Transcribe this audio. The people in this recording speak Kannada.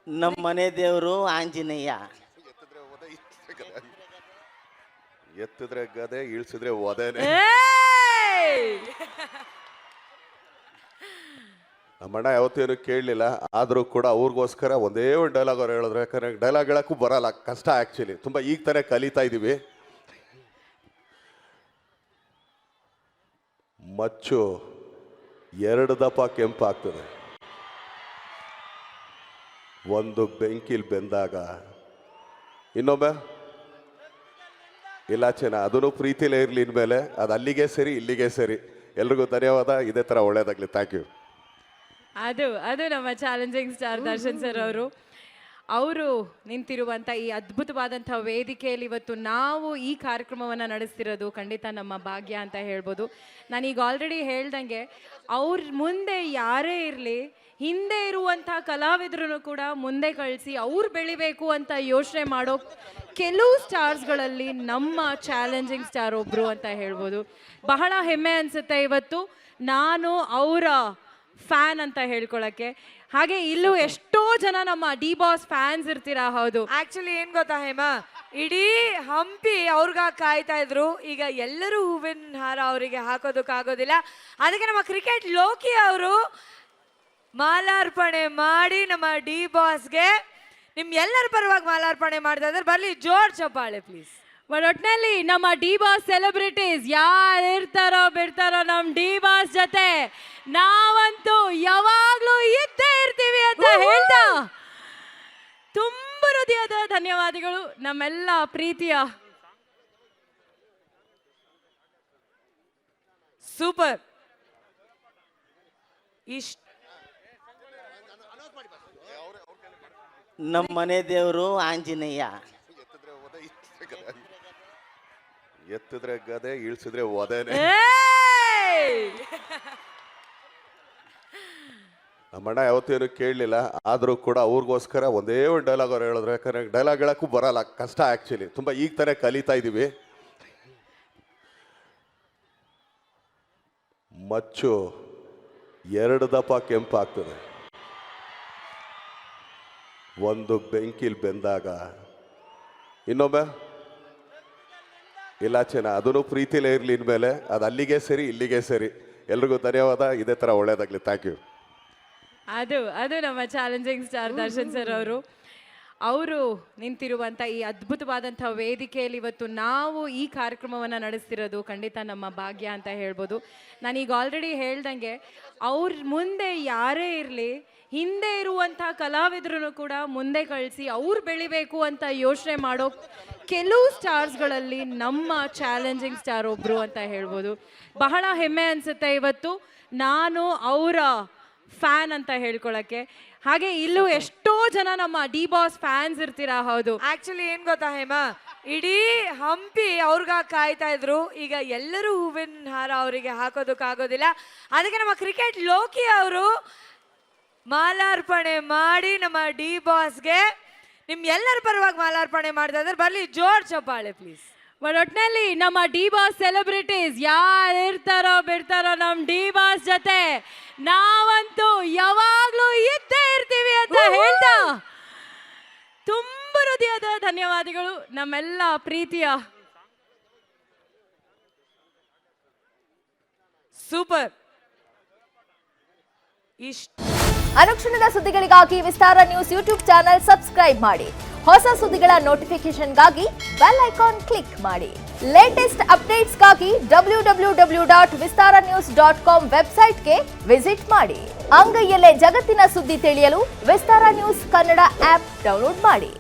ನಮ್ಮ ಮನೆ ದೇವರು ಆಂಜನೇಯ. ಎತ್ತಿದ್ರೆ ಗದೆ ಇಳಿಸಿದ್ರೆ ಒದೇನೆ. ನಮ್ಮಣ್ಣ ಯಾವತ್ತೇನು ಕೇಳಲಿಲ್ಲ, ಆದರೂ ಕೂಡ ಅವ್ರಿಗೋಸ್ಕರ ಒಂದೇ ಒಂದು ಡೈಲಾಗ್ ಅವ್ರು ಹೇಳಿದ್ರು. ಯಾಕಂದ್ರೆ ಡೈಲಾಗ್ ಹೇಳಕ್ಕೂ ಬರಲ್ಲ, ಕಷ್ಟ ಆ್ಯಕ್ಚುಲಿ. ತುಂಬ ಈಗ ತಾನೇ ಕಲಿತಾ ಇದ್ದೀವಿ. ಮಚ್ಚು 2 ದಪ ಕೆಂಪಾಗ್ತದೆ, ಒಂದು ಬೆಂಕಿಲ್ ಬೆಂದಾಗ ಇನ್ನೊಮ್ಮೆ ಇಲ್ಲ ಚೆನ್ನ, ಅದನ್ನು ಪ್ರೀತಿಲೇ ಇರಲಿ. ಇನ್ಮೇಲೆ ಅದು ಅಲ್ಲಿಗೆ ಸರಿ ಇಲ್ಲಿಗೆ ಸರಿ. ಎಲ್ರಿಗೂ ಧನ್ಯವಾದ. ಇದೇ ಥರ ಒಳ್ಳೇದಾಗಲಿ. Thank you. ಅದು ನಮ್ಮ ಚಾಲೆಂಜಿಂಗ್ ಸ್ಟಾರ್ ದರ್ಶನ್ ಸರ್ ಅವರು ನಿಂತಿರುವಂಥ ಈ ಅದ್ಭುತವಾದಂಥ ವೇದಿಕೆಯಲ್ಲಿ ಇವತ್ತು ನಾವು ಈ ಕಾರ್ಯಕ್ರಮವನ್ನು ನಡೆಸ್ತಿರೋದು ಖಂಡಿತ ನಮ್ಮ ಭಾಗ್ಯ ಅಂತ ಹೇಳ್ಬೋದು. ನಾನೀಗ ಆಲ್ರೆಡಿ ಹೇಳ್ದಂಗೆ ಅವ್ರ ಮುಂದೆ ಯಾರೇ ಇರಲಿ, ಹಿಂದೆ ಇರುವಂಥ ಕಲಾವಿದರು ಕೂಡ ಮುಂದೆ ಕಳಿಸಿ ಅವ್ರು ಬೆಳಿಬೇಕು ಅಂತ ಯೋಚನೆ ಮಾಡೋ ಕೆಲವು ಸ್ಟಾರ್ಸ್ಗಳಲ್ಲಿ ನಮ್ಮ ಚಾಲೆಂಜಿಂಗ್ ಸ್ಟಾರ್ ಒಬ್ಬರು ಅಂತ ಹೇಳ್ಬೋದು. ಬಹಳ ಹೆಮ್ಮೆ ಅನಿಸುತ್ತೆ ಇವತ್ತು ನಾನು ಅವರ ಫ್ಯಾನ್ ಅಂತ ಹೇಳ್ಕೊಳಕ್ಕೆ. ಹಾಗೆ ಇಲ್ಲೂ ಎಷ್ಟೋ ಜನ ನಮ್ಮ ಡಿ ಬಾಸ್ ಫ್ಯಾನ್ಸ್ ಇರ್ತೀರಾ. ಹೌದು, ಆಕ್ಚುಲಿ ಏನ್ ಗೊತ್ತಾ ಹೇಮಾ, ಇಡೀ ಹಂಪಿ ಅವ್ರಿಗಾಗಿ ಕಾಯ್ತಾ ಇದ್ರು. ಈಗ ಎಲ್ಲರೂ ಹೂವಿನ ಹಾರ ಅವರಿಗೆ ಹಾಕೋದಕ್ಕಾಗೋದಿಲ್ಲ. ಅದಕ್ಕೆ ನಮ್ಮ ಕ್ರಿಕೆಟ್ ಲೋಕಿ ಅವರು ಮಾಲಾರ್ಪಣೆ ಮಾಡಿ ನಮ್ಮ ಡಿ ಬಾಸ್ಗೆ ನಿಮ್ ಎಲ್ಲರ ಪರವಾಗಿ ಮಾಲಾರ್ಪಣೆ ಮಾಡ್ತಾ ಇದ್ದಾರೆ. ಬರ್ಲಿ ಜೋರ್ ಚಪ್ಪಾಳೆ ಪ್ಲೀಸ್. ಬಟ್ ಒಟ್ನಲ್ಲಿ ನಮ್ಮ ಡಿ ಬಾಸ್ ಸೆಲೆಬ್ರಿಟೀಸ್ ಯಾರು ಇರ್ತಾರೋ ಬಿಡ್ತಾರೋ ನಮ್ಮ ಡಿ ಬಾಸ್ ಜೊತೆ ನಾವಂತೂ ಯಾವಾಗ್ಲೂ ಇದ್ದೇ ಇರ್ತೀವಿ ಅಂತ ಹೇಳ್ತಾ ತುಂಬ ಹೃದಯದ ಧನ್ಯವಾದಗಳು ನಮ್ಮೆಲ್ಲ ಪ್ರೀತಿಯ ಸೂಪರ್. ನಮ್ಮ ಮನೆ ದೇವರು ಆಂಜನೇಯ. ಎತ್ತಿದ್ರೆ ಗದೆ ಇಳಿಸಿದ್ರೆ ಒದೇನೆ. ನಮ್ಮಣ್ಣ ಯಾವತ್ತೇನು ಕೇಳಲಿಲ್ಲ, ಆದರೂ ಕೂಡ ಅವ್ರಿಗೋಸ್ಕರ ಒಂದೇ ಒಂದು ಡೈಲಾಗ್ ಅವ್ರು ಹೇಳಿದ್ರು. ಯಾಕಂದ್ರೆ ಡೈಲಾಗ್ ಹೇಳಕ್ಕೂ ಬರಲ್ಲ, ಕಷ್ಟ ಆ್ಯಕ್ಚುಲಿ. ತುಂಬ ಈಗ ತಾನೇ ಕಲಿತಾ ಇದ್ದೀವಿ. ಮಚ್ಚು 2 ದಪ ಕೆಂಪಾಗ್ತದೆ, ಒಂದು ಬೆಂಕಿಲ್ ಬೆಂದಾಗ ಇನ್ನೊಮ್ಮೆ ಇಲ್ಲ ಚೆನ್ನ, ಅದನ್ನು ಪ್ರೀತಿಲೇ ಇರಲಿ. ಇನ್ಮೇಲೆ ಅದು ಅಲ್ಲಿಗೆ ಸರಿ ಇಲ್ಲಿಗೆ ಸರಿ. ಎಲ್ರಿಗೂ ಧನ್ಯವಾದ. ಇದೇ ಥರ ಒಳ್ಳೇದಾಗಲಿ. Thank you. ಅದು ನಮ್ಮ ಚಾಲೆಂಜಿಂಗ್ ಸ್ಟಾರ್ ದರ್ಶನ್ ಸರ್ ಅವರು ನಿಂತಿರುವಂಥ ಈ ಅದ್ಭುತವಾದಂಥ ವೇದಿಕೆಯಲ್ಲಿ ಇವತ್ತು ನಾವು ಈ ಕಾರ್ಯಕ್ರಮವನ್ನು ನಡೆಸ್ತಿರೋದು ಖಂಡಿತ ನಮ್ಮ ಭಾಗ್ಯ ಅಂತ ಹೇಳ್ಬೋದು. ನಾನೀಗ ಆಲ್ರೆಡಿ ಹೇಳ್ದಂಗೆ ಅವ್ರ ಮುಂದೆ ಯಾರೇ ಇರಲಿ, ಹಿಂದೆ ಇರುವಂಥ ಕಲಾವಿದರು ಕೂಡ ಮುಂದೆ ಕಳಿಸಿ ಅವ್ರು ಬೆಳಿಬೇಕು ಅಂತ ಯೋಚನೆ ಮಾಡೋ ಕೆಲವು ಸ್ಟಾರ್ಸ್ಗಳಲ್ಲಿ ನಮ್ಮ ಚಾಲೆಂಜಿಂಗ್ ಸ್ಟಾರ್ ಒಬ್ಬರು ಅಂತ ಹೇಳ್ಬೋದು. ಬಹಳ ಹೆಮ್ಮೆ ಅನಿಸುತ್ತೆ ಇವತ್ತು ನಾನು ಅವರ ಫ್ಯಾನ್ ಅಂತ ಹೇಳ್ಕೊಳಕ್ಕೆ. ಹಾಗೆ ಇಲ್ಲೂ ಎಷ್ಟೋ ಜನ ನಮ್ಮ ಡಿ ಬಾಸ್ ಫ್ಯಾನ್ಸ್ ಇರ್ತೀರಾ. ಹೌದು, ಆಕ್ಚುಲಿ ಏನ್ ಗೊತ್ತಾ ಹೇಮಾ, ಇಡೀ ಹಂಪಿ ಅವ್ರಿಗಾಗಿ ಕಾಯ್ತಾ ಇದ್ರು. ಈಗ ಎಲ್ಲರೂ ಹೂವಿನ ಹಾರ ಅವರಿಗೆ ಹಾಕೋದಕ್ಕಾಗೋದಿಲ್ಲ. ಅದಕ್ಕೆ ನಮ್ಮ ಕ್ರಿಕೆಟ್ ಲೋಕಿ ಅವರು ಮಾಲಾರ್ಪಣೆ ಮಾಡಿ ನಮ್ಮ ಡಿ ಬಾಸ್ಗೆ ನಿಮ್ ಎಲ್ಲರ ಪರವಾಗಿ ಮಾಲಾರ್ಪಣೆ ಮಾಡ್ತಾ ಇದ್ದಾರೆ. ಬರ್ಲಿ ಜೋರ್ ಚಪ್ಪಾಳೆ ಪ್ಲೀಸ್. ಬಟ್ ಒಟ್ನಲ್ಲಿ ನಮ್ಮ ಡಿ ಬಾಸ್ ಸೆಲೆಬ್ರಿಟೀಸ್ ಯಾರು ಇರ್ತಾರೋ ಬಿಡ್ತಾರೋ ನಮ್ಮ ಡಿ ಬಾಸ್ ಜೊತೆ ನಾವಂತೂ ಯಾವಾಗ್ಲೂ ಇದ್ದೇ ಇರ್ತೀವಿ ಅಂತ ಹೇಳ್ತಾ ತುಂಬ ಹೃದಯದ ಧನ್ಯವಾದಗಳು ನಮ್ಮೆಲ್ಲ ಪ್ರೀತಿಯ ಸೂಪರ್. ಅನುಕ್ಷಣದ ಸುದ್ದಿಗಳಿಗಾಗಿ ವಿಸ್ತಾರ ನ್ಯೂಸ್ ಯೂಟ್ಯೂಬ್ ಚಾನೆಲ್ ಸಬ್ಸ್ಕ್ರೈಬ್ ಮಾಡಿ. ಹೊಸ ಸುದ್ದಿಗಳ ನೋಟಿಫಿಕೇಶನ್ಗಾಗಿ ಬೆಲ್ ಐಕಾನ್ ಕ್ಲಿಕ್ ಮಾಡಿ. ಲೇಟೆಸ್ಟ್ ಅಪ್ಡೇಟ್ಸ್ಗಾಗಿ www.vistaranews.com ವೆಬ್ಸೈಟ್ಗೆ ವಿಸಿಟ್ ಮಾಡಿ. ಅಂಗೈಯಲ್ಲೇ ಜಗತ್ತಿನ ಸುದ್ದಿ ತಿಳಿಯಲು ವಿಸ್ತಾರ ನ್ಯೂಸ್ ಕನ್ನಡ ಆಪ್ ಡೌನ್ಲೋಡ್ ಮಾಡಿ.